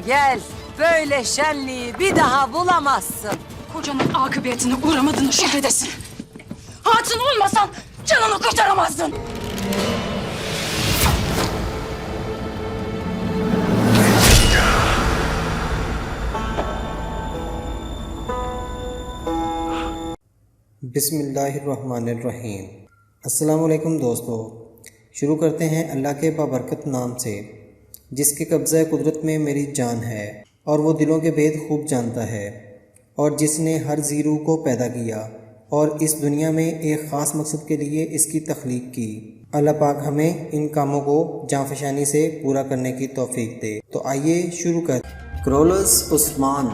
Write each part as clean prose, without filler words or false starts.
gel. Böyle şenliği bir daha bulamazsın. Kocanın akıbetine uğramadığını şükredesin. Hatun olmasan canını kurtaramazdın. बिस्मिल्लाहिर्रहमानिर्रहीम। अस्सलाम वालेकुम दोस्तों, शुरू करते हैं अल्लाह के बाबरकत नाम से, जिसके कब्ज़ा कुदरत में मेरी जान है और वो दिलों के भेद खूब जानता है, और जिसने हर ज़ीरू को पैदा किया और इस दुनिया में एक ख़ास मकसद के लिए इसकी तख्लीक की। अल्लाह पाक हमें इन कामों को जांफशानी से पूरा करने की तौफीक दे। तो आइए शुरू कर। क्रोलस उस्मान,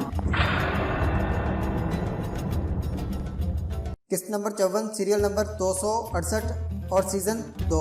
किस्त नंबर 54, सीरियल नंबर 268 और सीज़न 2।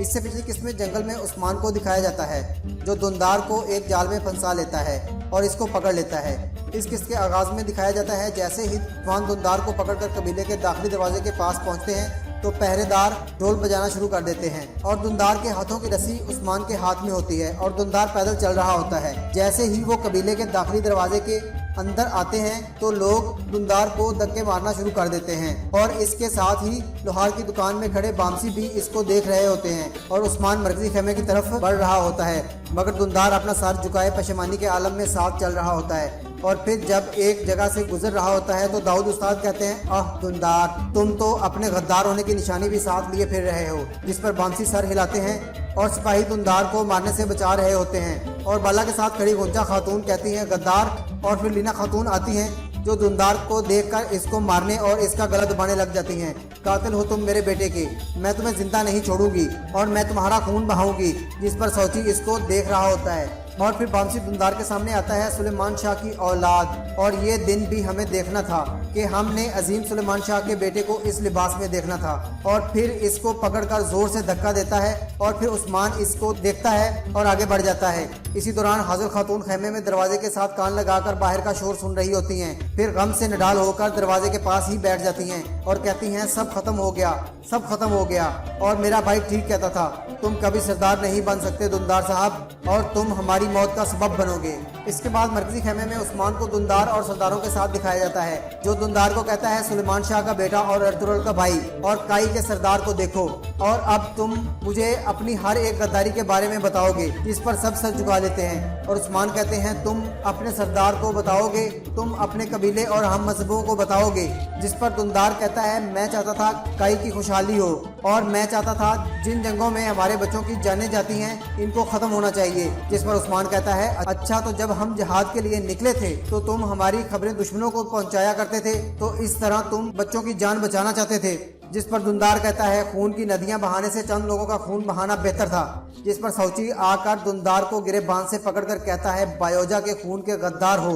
इससे पिछली किस्त में जंगल में उस्मान को दिखाया जाता है, जो दुंदार को एक जाल में फंसा लेता है और इसको पकड़ लेता है। इस किस्त के आगाज़ में दिखाया जाता है जैसे ही उस्मान दुंदार को पकड़कर कबीले के दाखिली दरवाजे के पास पहुंचते हैं तो पहरेदार ढोल बजाना शुरू कर देते हैं और दुंदार के हाथों की रस्सी उस्मान के हाथ में होती है और दुंदार पैदल चल रहा होता है। जैसे ही वो कबीले के दाखिली दरवाजे के अंदर आते हैं तो लोग दुंदार को धक्के मारना शुरू कर देते हैं और इसके साथ ही लोहार की दुकान में खड़े बामसी भी इसको देख रहे होते हैं और उस्मान मरकजी खेमे की तरफ बढ़ रहा होता है, मगर दुंदार अपना सर झुकाए पशेमानी के आलम में साथ चल रहा होता है। और फिर जब एक जगह से गुजर रहा होता है तो दाऊद उस्ताद कहते हैं, आह दुंदार, तुम तो अपने गद्दार होने की निशानी भी साथ लिए फिर रहे हो। जिस पर बामसी सर हिलाते हैं और सिपाही दुंदार को मारने से बचा रहे होते हैं। और बाला के साथ खड़ी गुंजा खातून कहती हैं गद्दार, और फिर लीना खातून आती हैं जो दुंदार को देखकर इसको मारने और इसका गला दबाने लग जाती हैं। कातिल हो तुम मेरे बेटे के, मैं तुम्हें जिंदा नहीं छोड़ूंगी और मैं तुम्हारा खून बहाऊंगी। जिस पर सौची इसको देख रहा होता है और फिर बामसी दुंदार के सामने आता है सुलेमान शाह की औलाद। और ये दिन भी हमें देखना था कि हमने अजीम सुलेमान शाह के बेटे को इस लिबास में देखना था। और फिर इसको पकड़कर जोर से धक्का देता है और फिर उस्मान इसको देखता है और आगे बढ़ जाता है। इसी दौरान हाजिर खातून खेमे में दरवाजे के साथ कान लगाकर बाहर का शोर सुन रही होती हैं। फिर गम से निडाल होकर दरवाजे के पास ही बैठ जाती हैं और कहती हैं सब खत्म हो गया, सब खत्म हो गया। और मेरा भाई ठीक कहता था, तुम कभी सरदार नहीं बन सकते दुंदार साहब, और तुम हमारी मौत का सबब बनोगे। इसके बाद मरकजी खेमे में उस्मान को दुंदार और सरदारों के साथ दिखाया जाता है, जो दुंदार को कहता है सुलेमान शाह का बेटा और अर्तुगरुल का भाई और काई के सरदार को देखो, और अब तुम मुझे अपनी हर एक गद्दारी के बारे में बताओगे। जिस पर सब सर झुका लेते हैं और उस्मान कहते हैं तुम अपने सरदार को बताओगे, तुम अपने कबीले और हम मजहबों को बताओगे। जिस पर दुंदार कहता है मैं चाहता था काई की खुशहाली हो और मैं चाहता था जिन जंगों में हमारे बच्चों की जानें जाती हैं इनको खत्म होना चाहिए। जिस पर उस्मान कहता है अच्छा, तो जब हम जिहाद के लिए निकले थे तो तुम हमारी खबरें दुश्मनों को पहुंचाया करते थे, तो इस तरह तुम बच्चों की जान बचाना चाहते थे। जिस पर दुंदार कहता है खून की नदियां बहाने से चंद लोगों का खून बहाना बेहतर था। जिस पर सौची आकर दुंदार को गिरेबान से पकड़कर कहता है बायोजा के खून के गद्दार हो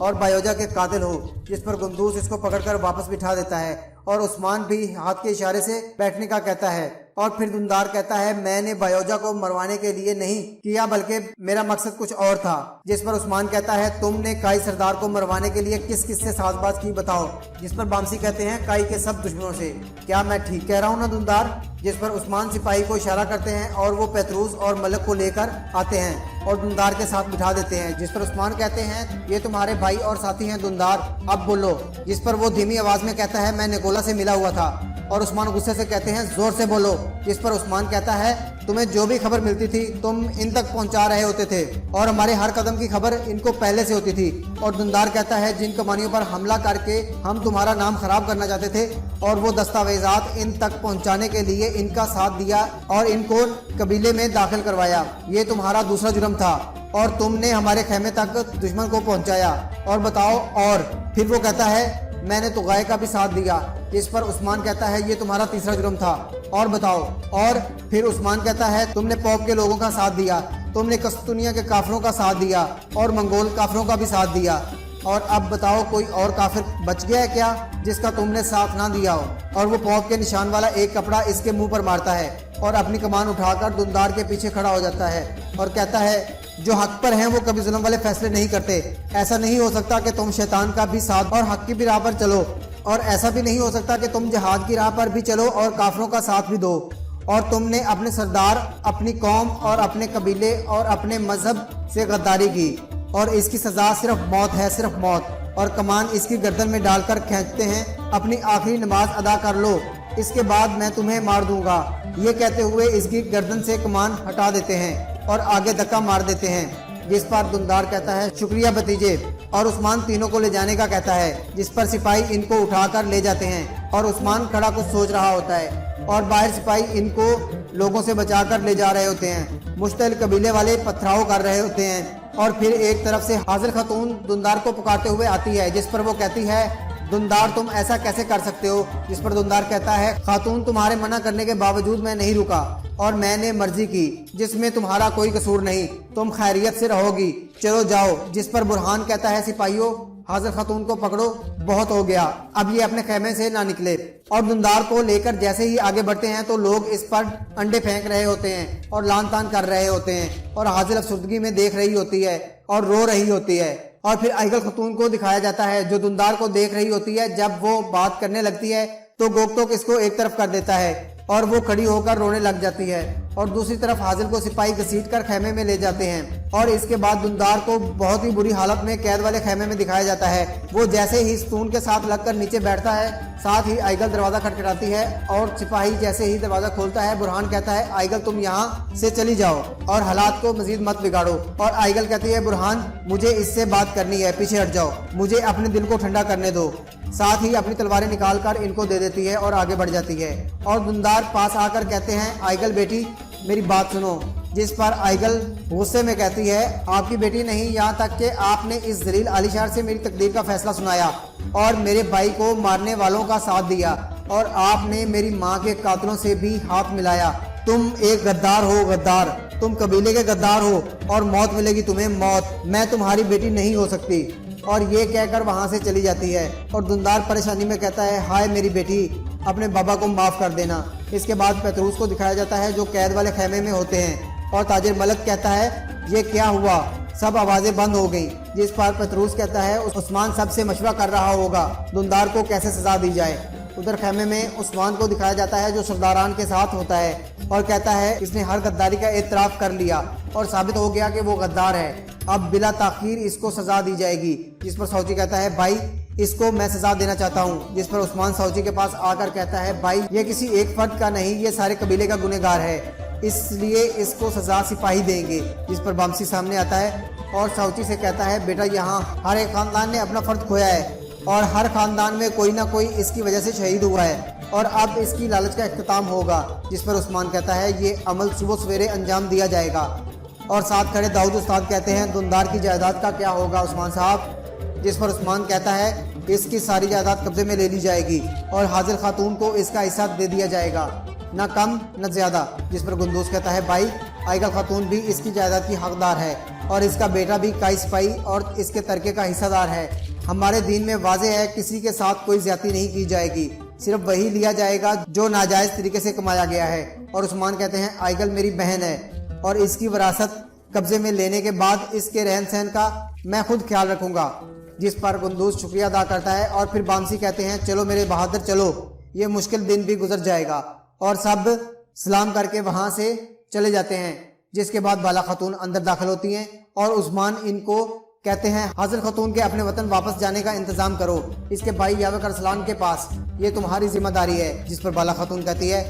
और बायोजा के कातिल हो। जिस पर गुंदूस इसको पकड़कर वापस बिठा देता है और उस्मान भी हाथ के इशारे से बैठने का कहता है। और फिर दुंदार कहता है मैंने बायोजा को मरवाने के लिए नहीं किया, बल्कि मेरा मकसद कुछ और था। जिस पर उस्मान कहता है तुमने काई सरदार को मरवाने के लिए किस किस से साजबाज की बताओ। जिस पर बामसी कहते हैं काई के सब दुश्मनों से। क्या मैं ठीक कह रहा हूँ ना दुंदार? जिस पर उस्मान सिपाही को इशारा करते हैं और वो पैतरूस और मलक को लेकर आते हैं और दुंदार के साथ बिठा देते हैं। जिस पर उस्मान कहते हैं ये तुम्हारे भाई और साथी हैं दुंदार, अब बोलो। जिस पर वो धीमी आवाज में कहता है मैं निकोला से मिला हुआ था, और उस्मान गुस्से से कहते हैं जोर से बोलो। जिस पर उस्मान कहता है तुम्हें जो भी खबर मिलती थी तुम इन तक पहुंचा रहे होते थे और हमारे हर कदम की खबर इनको पहले से होती थी। और दुंदार कहता है जिन कमानियों पर हमला करके हम तुम्हारा नाम खराब करना चाहते थे और वो दस्तावेजात इन तक पहुंचाने के लिए इनका साथ दिया और इनको कबीले में दाखिल करवाया, ये तुम्हारा दूसरा जुर्म था और तुमने हमारे खेमे तक दुश्मन को पहुंचाया। और बताओ। और फिर वो कहता है मैंने तो गाय का भी साथ दिया। जिस पर उस्मान कहता है ये तुम्हारा तीसरा जुर्म था, और बताओ। और फिर उस्मान कहता है तुमने पौप के लोगों का साथ दिया, तुमने कस्तुनिया के काफिरों का साथ दिया और मंगोल काफिरों का भी साथ दिया, और अब बताओ कोई और काफिर बच गया है क्या जिसका तुमने साथ ना दिया हो। और वो पौप के निशान वाला एक कपड़ा इसके मुंह पर मारता है और अपनी कमान उठाकर दुंदार के पीछे खड़ा हो जाता है और कहता है जो हक पर हैं वो कभी जुल्म वाले फैसले नहीं करते। ऐसा नहीं हो सकता कि तुम शैतान का भी साथ और हक की भी राह पर चलो, और ऐसा भी नहीं हो सकता कि तुम जिहाद की राह पर भी चलो और काफिरों का साथ भी दो। और तुमने अपने सरदार, अपनी कौम और अपने कबीले और अपने मजहब से गद्दारी की और इसकी सजा सिर्फ मौत है, सिर्फ मौत। और कमान इसकी गर्दन में डालकर खींचते हैं, अपनी आखिरी नमाज अदा कर लो, इसके बाद मैं तुम्हें मार दूंगा। ये कहते हुए इसकी गर्दन से कमान हटा देते हैं और आगे धक्का मार देते हैं, जिस पर दुंदार कहता है शुक्रिया भतीजे। और उस्मान तीनों को ले जाने का कहता है, जिस पर सिपाही इनको उठाकर ले जाते हैं और उस्मान खड़ा कुछ सोच रहा होता है और बाहर सिपाही इनको लोगों से बचाकर ले जा रहे होते हैं। मुश्तल कबीले वाले पथराव कर रहे होते हैं और फिर एक तरफ से हाजिर खातून दुंदार को पुकारते हुए आती है, जिस पर वो कहती है दुंदार तुम ऐसा कैसे कर सकते हो। जिस पर दुंदार कहता है खातून तुम्हारे मना करने के बावजूद मैं नहीं रुका और मैंने मर्जी की, जिसमें तुम्हारा कोई कसूर नहीं, तुम खैरियत से रहोगी, चलो जाओ। जिस पर बुरहान कहता है सिपाहियों हाजिर खातून को पकड़ो, बहुत हो गया, अब ये अपने खेमे से ना निकले। और दुंदार को लेकर जैसे ही आगे बढ़ते हैं तो लोग इस पर अंडे फेंक रहे होते हैं और लान तान कर रहे होते हैं और हाजिर अफसुर्दगी में देख रही होती है और रो रही होती है। और फिर आइगल खातून को दिखाया जाता है जो दुंदार को देख रही होती है। जब वो बात करने लगती है तो गोकटोक इसको एक तरफ कर देता है और वो खड़ी होकर रोने लग जाती है और दूसरी तरफ हाजिर को सिपाही घसीट कर खेमे में ले जाते हैं। और इसके बाद दुंदार को बहुत ही बुरी हालत में कैद वाले खेमे में दिखाया जाता है। वो जैसे ही स्तून के साथ लगकर नीचे बैठता है, साथ ही आइगल दरवाजा खटखटाती है और सिपाही जैसे ही दरवाजा खोलता है बुरहान कहता है आइगल तुम यहाँ से चली जाओ और हालात को मजीद मत बिगाड़ो। और आइगल कहती है बुरहान मुझे इससे बात करनी है, पीछे हट जाओ, मुझे अपने दिल को ठंडा करने दो। साथ ही अपनी तलवारें निकालकर इनको दे देती है और आगे बढ़ जाती है। और दुंदार पास आकर कहते हैं आइगल बेटी मेरी बात सुनो। जिस पर आइगल गुस्से में कहती है आपकी बेटी नहीं, यहाँ तक कि आपने इस जलील आलिशार से मेरी तकदीर का फैसला सुनाया और मेरे भाई को मारने वालों का साथ दिया और आपने मेरी माँ के कातलों से भी हाथ मिलाया। तुम एक गद्दार हो, गद्दार, तुम कबीले के गद्दार हो और मौत मिलेगी तुम्हें, मौत। मैं तुम्हारी बेटी नहीं हो सकती। और ये कहकर वहाँ से चली जाती है और दुंदार परेशानी में कहता है हाय मेरी बेटी, अपने बाबा को माफ़ कर देना। इसके बाद पेतरूस को दिखाया जाता है जो कैद वाले खेमे में होते हैं और ताजिर मलक कहता है ये क्या हुआ, सब आवाज़ें बंद हो गई। जिस पर पेतरूस कहता है उस्मान सबसे मशवरा कर रहा होगा दुंदार को कैसे सजा दी जाए। उधर खेमे में उस्मान को दिखाया जाता है जो सरदारान के साथ होता है और कहता है इसने हर गद्दारी का एतराफ़ कर लिया और साबित हो गया कि वो गद्दार है, अब बिला ताखीर इसको सजा दी जाएगी। जिस पर सौची कहता है भाई इसको मैं सजा देना चाहता हूँ। जिस पर उस्मान सौची के पास आकर कहता है भाई ये किसी एक फर्द का नहीं, ये सारे कबीले का गुनहगार है, इसलिए इसको सजा सिपाही देंगे। जिस पर बामसी सामने आता है और सौची से कहता है बेटा यहाँ हर एक खानदान ने अपना फर्ज खोया है और हर खानदान में कोई ना कोई इसकी वजह से शहीद हुआ है और अब इसकी लालच का इख्तिताम होगा। जिस पर उस्मान कहता है ये अमल सुबह सवेरे अंजाम दिया जाएगा। और साथ खड़े दाऊद उस्ताद कहते हैं दुंदार की जायदाद का क्या होगा उस्मान साहब। जिस पर उस्मान कहता है इसकी सारी जायदाद कब्जे में ले ली जाएगी और हाजिर खातून को इसका हिस्सा दे दिया जाएगा, न कम न ज्यादा। जिस पर गुंदूस कहता है भाई आइगल खातून भी इसकी जायदाद की हकदार है और इसका बेटा भी काई सिपाही और इसके तरके का हिस्सेदार है। हमारे दीन में वाजे है किसी के साथ कोई ज्यादती नहीं की जाएगी, सिर्फ वही लिया जाएगा जो नाजायज तरीके से कमाया गया है। और उस्मान कहते हैं आइगल मेरी बहन है और इसकी विरासत कब्जे में लेने के बाद इसके रहन सहन का मैं खुद ख्याल रखूंगा। जिस पर गुंदूस शुक्रिया अदा करता है और फिर बामसी कहते हैं चलो मेरे बहादुर चलो, ये मुश्किल दिन भी गुजर जाएगा। और सब सलाम करके वहां से चले जाते हैं। जिसके बाद बाला खातून अंदर दाखिल होती हैं और उस्मान इनको कहते हैं हाजिर खातून के अपने वतन वापस जाने का इंतजाम करो, इसके भाई यावक अरसलान के पास, ये तुम्हारी जिम्मेदारी है। जिस पर बाला खातून कहती है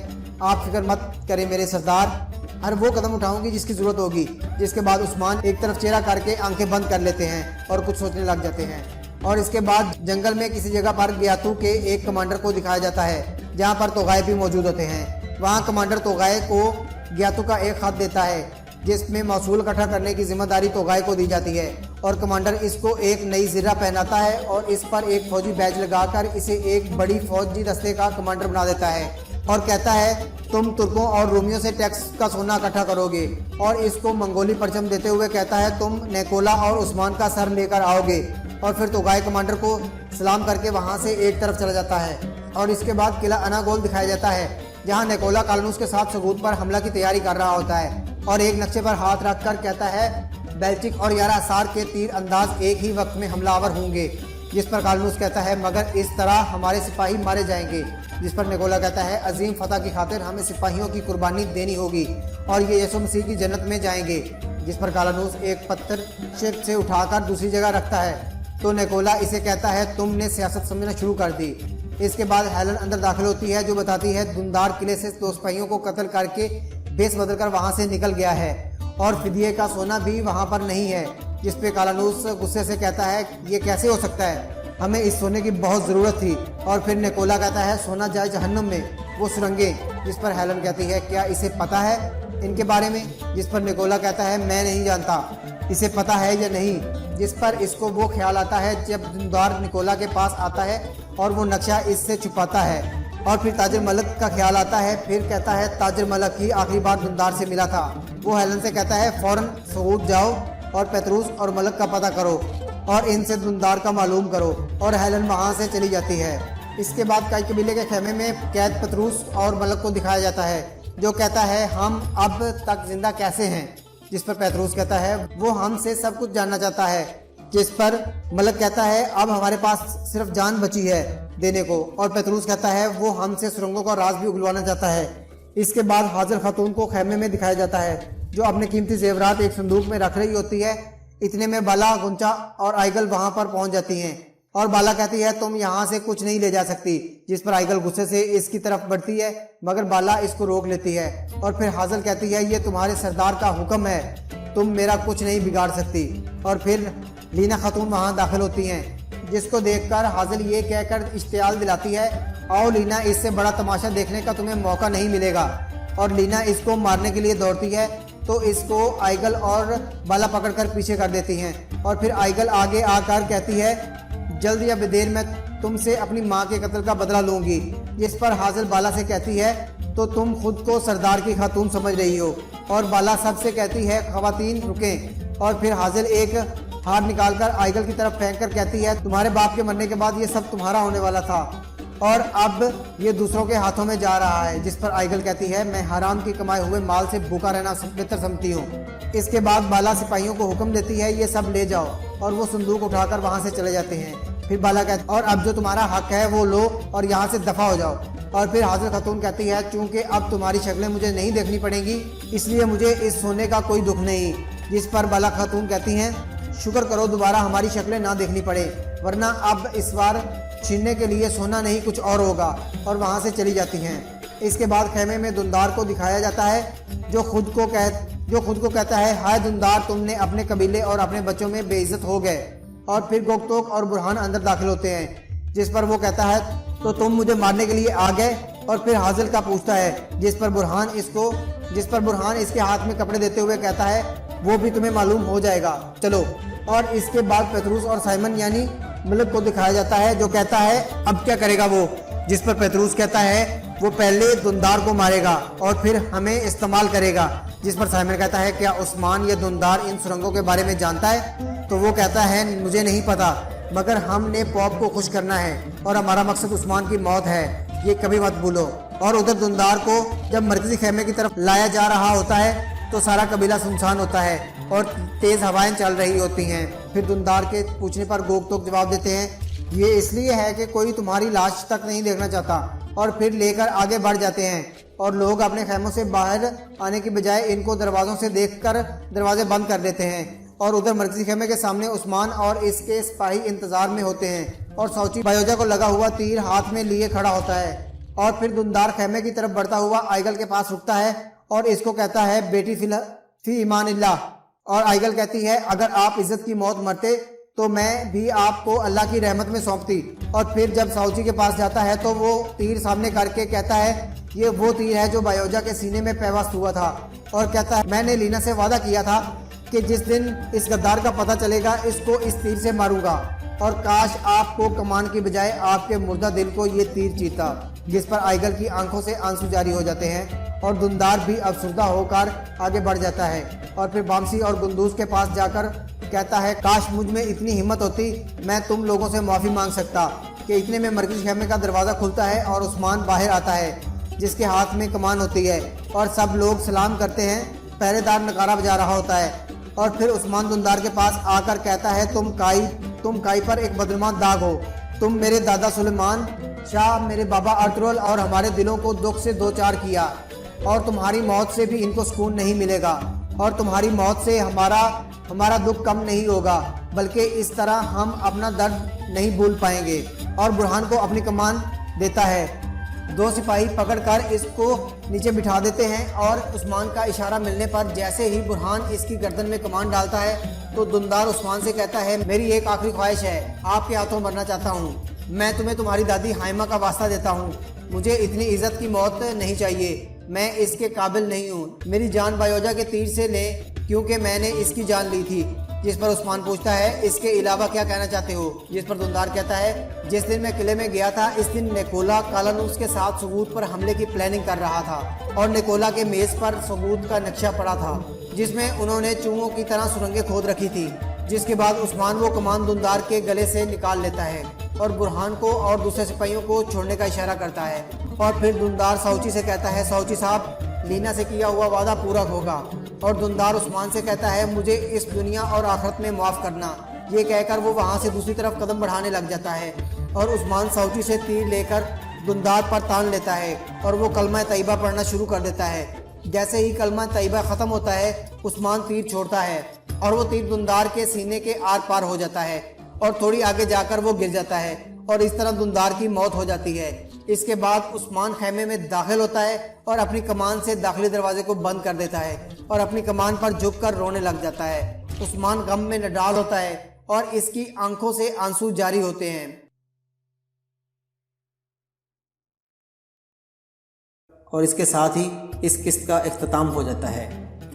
आप फिक्र मत करें मेरे सरदार, हर वो कदम उठाऊंगी जिसकी जरूरत होगी। जिसके बाद उस्मान एक तरफ चेहरा करके आंखें बंद कर लेते हैं और कुछ सोचने लग जाते हैं। और इसके बाद जंगल में किसी जगह पर ग्यातू के एक कमांडर को दिखाया जाता है जहाँ पर तोगाए भी मौजूद होते हैं। वहाँ कमांडर तोगाए को ग्यातू का एक खत देता है जिसमें मौसूल इकट्ठा करने की जिम्मेदारी तोगाए को दी जाती है और कमांडर इसको एक नई जिर्रा पहनाता है और इस पर एक फौजी बैज लगाकर इसे एक बड़ी फौजी दस्ते का कमांडर बना देता है और कहता है तुम तुर्कों और रोमियों से टैक्स का सोना इकट्ठा करोगे। और इसको मंगोली परचम देते हुए कहता है तुम नेकोला और उस्मान का सर लेकर आओगे। और फिर तोगाए कमांडर को सलाम करके वहां से एक तरफ चला जाता है। और इसके बाद किला अनागोल दिखाया जाता है जहां नेकोला कालनूस के साथ सबूत पर हमला की तैयारी कर रहा होता है और एक नक्शे पर हाथ रखकर कहता है बेल्चिक और यारा असार के तीर अंदाज एक ही वक्त में हमलावर होंगे। जिस पर कालनूस कहता है मगर इस तरह हमारे सिपाही मारे जाएंगे। जिस पर निकोला कहता है अजीम फतह की खातिर हमें सिपाहियों की कुर्बानी देनी होगी और ये यीशु मसीह की जन्नत में जाएंगे। जिस पर कालनूस एक पत्थर शिप से उठाकर दूसरी जगह रखता है तो निकोला इसे कहता है तुमने सियासत समझना शुरू कर दी। इसके बाद हेलन अंदर दाखिल होती है जो बताती है दुनदार किले से 2 सिपाहियों को कत्ल करके बेस बदलकर वहां से निकल गया है और फिदिये का सोना भी वहां पर नहीं है। जिस पे कालनूस गुस्से से कहता है ये कैसे हो सकता है, हमें इस सोने की बहुत ज़रूरत थी। और फिर निकोला कहता है सोना जाए जहन्नुम में, वो सुरंगें। जिस पर हेलन कहती है क्या इसे पता है इनके बारे में। जिस पर निकोला कहता है मैं नहीं जानता इसे पता है या नहीं। जिस पर इसको वो ख्याल आता है जब दुनदार निकोला के पास आता है और वो नक्शा इससे छुपाता है। और फिर ताजिर मलक का ख्याल आता है, फिर कहता है ताजिर मलक ही आखिरी बार दुनदार से मिला था। वो हेलन से कहता है फ़ौरन सऊद जाओ और पेतरूस और मलक का पता करो और इनसे दुनदार का मालूम करो। और हेलन वहाँ से चली जाती है। इसके बाद काई कबीले के खेमे में कैद पतरूस और मलक को दिखाया जाता है जो कहता है हम अब तक जिंदा कैसे हैं। जिस पर पेतरूस कहता है वो हमसे सब कुछ जानना चाहता है। जिस पर मलक कहता है अब हमारे पास सिर्फ जान बची है देने को। और पेतरूस कहता है वो हमसे सुरंगों का राज भी उगलवाना चाहता है। इसके बाद हाजिर खातून को खेमे में दिखाया जाता है जो अपने कीमती जेवरात एक संदूक में रख रही होती है। इतने में बाला, गुंचा और आइगल वहां पर पहुंच जाती हैं और बाला कहती है तुम यहाँ से कुछ नहीं ले जा सकती। जिस पर आइगल गुस्से से इसकी तरफ बढ़ती है मगर बाला इसको रोक लेती है। और फिर हाजिल कहती है ये तुम्हारे सरदार का हुक्म है, तुम मेरा कुछ नहीं बिगाड़ सकती। और फिर लीना खातून वहां दाखिल होती हैं जिसको देखकर हाजिल ये कहकर इश्तियाल दिलाती है आओ लीना, इससे बड़ा तमाशा देखने का तुम्हें मौका नहीं मिलेगा। और लीना इसको मारने के लिए दौड़ती है तो इसको आइगल और बाला पकड़कर पीछे कर देती हैं। और फिर आइगल आगे आकर कहती है जल्द या बेदेर मैं तुमसे अपनी माँ के कत्ल का बदला लूंगी। जिस पर हाजिल बाला से कहती है तो तुम खुद को सरदार की खातून समझ रही हो। और बाला सबसे कहती है खवातीन रुकें। और फिर हाजिल एक हार निकालकर आइगल की तरफ फेंक कर कहती है तुम्हारे बाप के मरने के बाद ये सब तुम्हारा होने वाला था और अब ये दूसरों के हाथों में जा रहा है। जिस पर आइगल कहती है मैं हराम की कमाए हुए माल से भूखा रहना बेहतर समझती हूँ। इसके बाद बाला सिपाहियों को हुक्म देती है ये सब ले जाओ और वो संदूक उठाकर वहाँ से चले जाते हैं। फिर बाला कहती और अब जो तुम्हारा हक है वो लो और यहाँ से दफा हो जाओ। और फिर हाजिर खातून कहती है चूंकि अब तुम्हारी शक्लें मुझे नहीं देखनी पड़ेंगी इसलिए मुझे इस सोने का कोई दुख नहीं। जिस पर बाला खातून कहती हैं शुक्र करो दोबारा हमारी शक्लें ना देखनी पड़े वरना अब इस बार छीनने के लिए सोना नहीं कुछ और होगा। और वहाँ से चली जाती हैं। इसके बाद खेमे में दुनदार को दिखाया जाता है जो खुद को कहता है हाय दुनदार, तुमने अपने कबीले और अपने बच्चों में बेइज्जत हो गए। और फिर गोकतोक और बुरहान अंदर दाखिल होते हैं जिस पर वो कहता है तो तुम मुझे मारने के लिए आ गए। और फिर हाजिल का पूछता है जिस पर बुरहान इसके हाथ में कपड़े देते हुए कहता है वो भी तुम्हें मालूम हो जाएगा चलो। और इसके बाद पेतरूस और साइमन यानी मलक को दिखाया जाता है जो कहता है अब क्या करेगा वो। जिस पर पेतरूस कहता है वो पहले दुनदार को मारेगा और फिर हमें इस्तेमाल करेगा। जिस पर साइमन कहता है क्या उस्मान या दुनदार इन सुरंगों के बारे में जानता है। तो वो कहता है मुझे नहीं पता मगर हमने पॉप को खुश करना है और हमारा मकसद उस्मान की मौत है, ये कभी मत भूलो। और उधर दुनदार को जब मरकजी खेमे की तरफ लाया जा रहा होता है तो सारा कबीला सुनसान होता है और तेज हवाएं चल रही होती हैं। फिर दुनदार के पूछने पर गोकतोक जवाब देते हैं ये इसलिए है कि कोई तुम्हारी लाश तक नहीं देखना चाहता। और फिर लेकर आगे बढ़ जाते हैं और लोग अपने खेमों से बाहर आने की बजाय इनको दरवाजों से देखकर दरवाजे बंद कर देते हैं। और उधर मरकजी खेमे के सामने उस्मान और इसके सिपाही इंतजार में होते हैं और सौची बायोजा को लगा हुआ तीर हाथ में लिए खड़ा होता है। और फिर दुनदार खेमे की तरफ बढ़ता हुआ आइगल के पास रुकता है और इसको कहता है बेटी फी ईमान इल्लाह। और आइगल कहती है अगर आप इज्जत की मौत मरते तो मैं भी आपको अल्लाह की रहमत में सौंपती। और फिर जब साउची के पास जाता है तो वो तीर सामने करके कहता है ये वो तीर है जो बायोजा के सीने में पैवस्त हुआ था। और कहता है मैंने लीना से वादा किया था कि जिस दिन इस गद्दार का पता चलेगा इसको इस तीर से मारूंगा और काश आपको कमान की बजाय आपके मुर्दा दिल को ये तीर चीरता। जिस पर आइगल की आंखों से आंसू जारी हो जाते हैं और दुनदार भी अफसुर्दा होकर आगे बढ़ जाता है। और फिर बामसी और गुंदूज के पास जाकर कहता है काश मुझ में इतनी हिम्मत होती मैं तुम लोगों से माफ़ी मांग सकता। कि इतने में मरकजी खेमे का दरवाज़ा खुलता है और उस्मान बाहर आता है जिसके हाथ में कमान होती है और सब लोग सलाम करते हैं। पहरेदार नगारा बजा रहा होता है और फिर उस्मान दुनदार के पास आकर कहता है तुम काई तुम काई पर एक बदनुमा दाग हो। तुम मेरे दादा सुलेमान शाह, मेरे बाबा अर्तुगरुल और हमारे दिलों को दुख से दो चार किया, और तुम्हारी मौत से भी इनको सुकून नहीं मिलेगा, और तुम्हारी मौत से हमारा दुख कम नहीं होगा, बल्कि इस तरह हम अपना दर्द नहीं भूल पाएंगे। और बुरहान को अपनी कमान देता है। 2 सिपाही पकड़कर इसको नीचे बिठा देते हैं, और उस्मान का इशारा मिलने पर जैसे ही बुरहान इसकी गर्दन में कमान डालता है तो दुंदार उस्मान से कहता है, मेरी एक आखिरी ख्वाहिश है, आपके हाथों मरना चाहता हूँ। मैं तुम्हें तुम्हारी दादी हाइमा का वास्ता देता हूँ। मुझे इतनी इज्जत की मौत नहीं चाहिए, मैं इसके काबिल नहीं हूँ। मेरी जान बायोजा के तीर से लें, क्योंकि मैंने इसकी जान ली थी। जिस पर उस्मान पूछता है, इसके अलावा क्या कहना चाहते हो? जिस पर दुंदार कहता है, जिस दिन मैं किले में गया था, इस दिन निकोला कालानूस के साथ सबूत पर हमले की प्लानिंग कर रहा था, और निकोला के मेज पर सबूत का नक्शा पड़ा था, जिसमें उन्होंने चूहों की तरह सुरंगें खोद रखी थी। जिसके बाद उस्मान वो कमान दुंदार के गले से निकाल लेता है और बुरहान को और दूसरे सिपाहियों को छोड़ने का इशारा करता है। और फिर दुंदार साउची से कहता है, साउची साहब, लीना से किया हुआ वादा पूरा होगा। और दुंदार उस्मान से कहता है, मुझे इस दुनिया और आखिरत में माफ़ करना। ये कहकर वो वहाँ से दूसरी तरफ कदम बढ़ाने लग जाता है, और उस्मान साउची से तीर लेकर दुंदार पर तान लेता है, और वो कलमा तैयबा पढ़ना शुरू कर देता है। जैसे ही कलमा तैयबा ख़त्म होता है, उस्मान तीर छोड़ता है, और वो तीर दुंदार के सीने के आर पार हो जाता है, और थोड़ी आगे जाकर वो गिर जाता है, और इस तरह दुंदार की मौत हो जाती है। इसके बाद उस्मान खैमे में दाखिल होता है और अपनी कमान से दाखिली दरवाजे को बंद कर देता है, और अपनी कमान पर झुककर रोने लग जाता है। उस्मान गम में नडाल होता है, और इसकी आंखों से आंसू जारी होते हैं। और इसके साथ ही इस किस्त का इख्तिताम हो जाता है।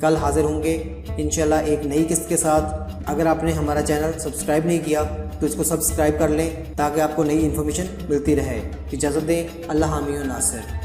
कल हाजिर होंगे इंशाल्लाह एक नई किस्त के साथ। अगर आपने हमारा चैनल सब्सक्राइब नहीं किया तो इसको सब्सक्राइब कर लें, ताकि आपको नई इन्फॉर्मेशन मिलती रहे। इजाज़त दें। अल्लाह हामी व नासिर।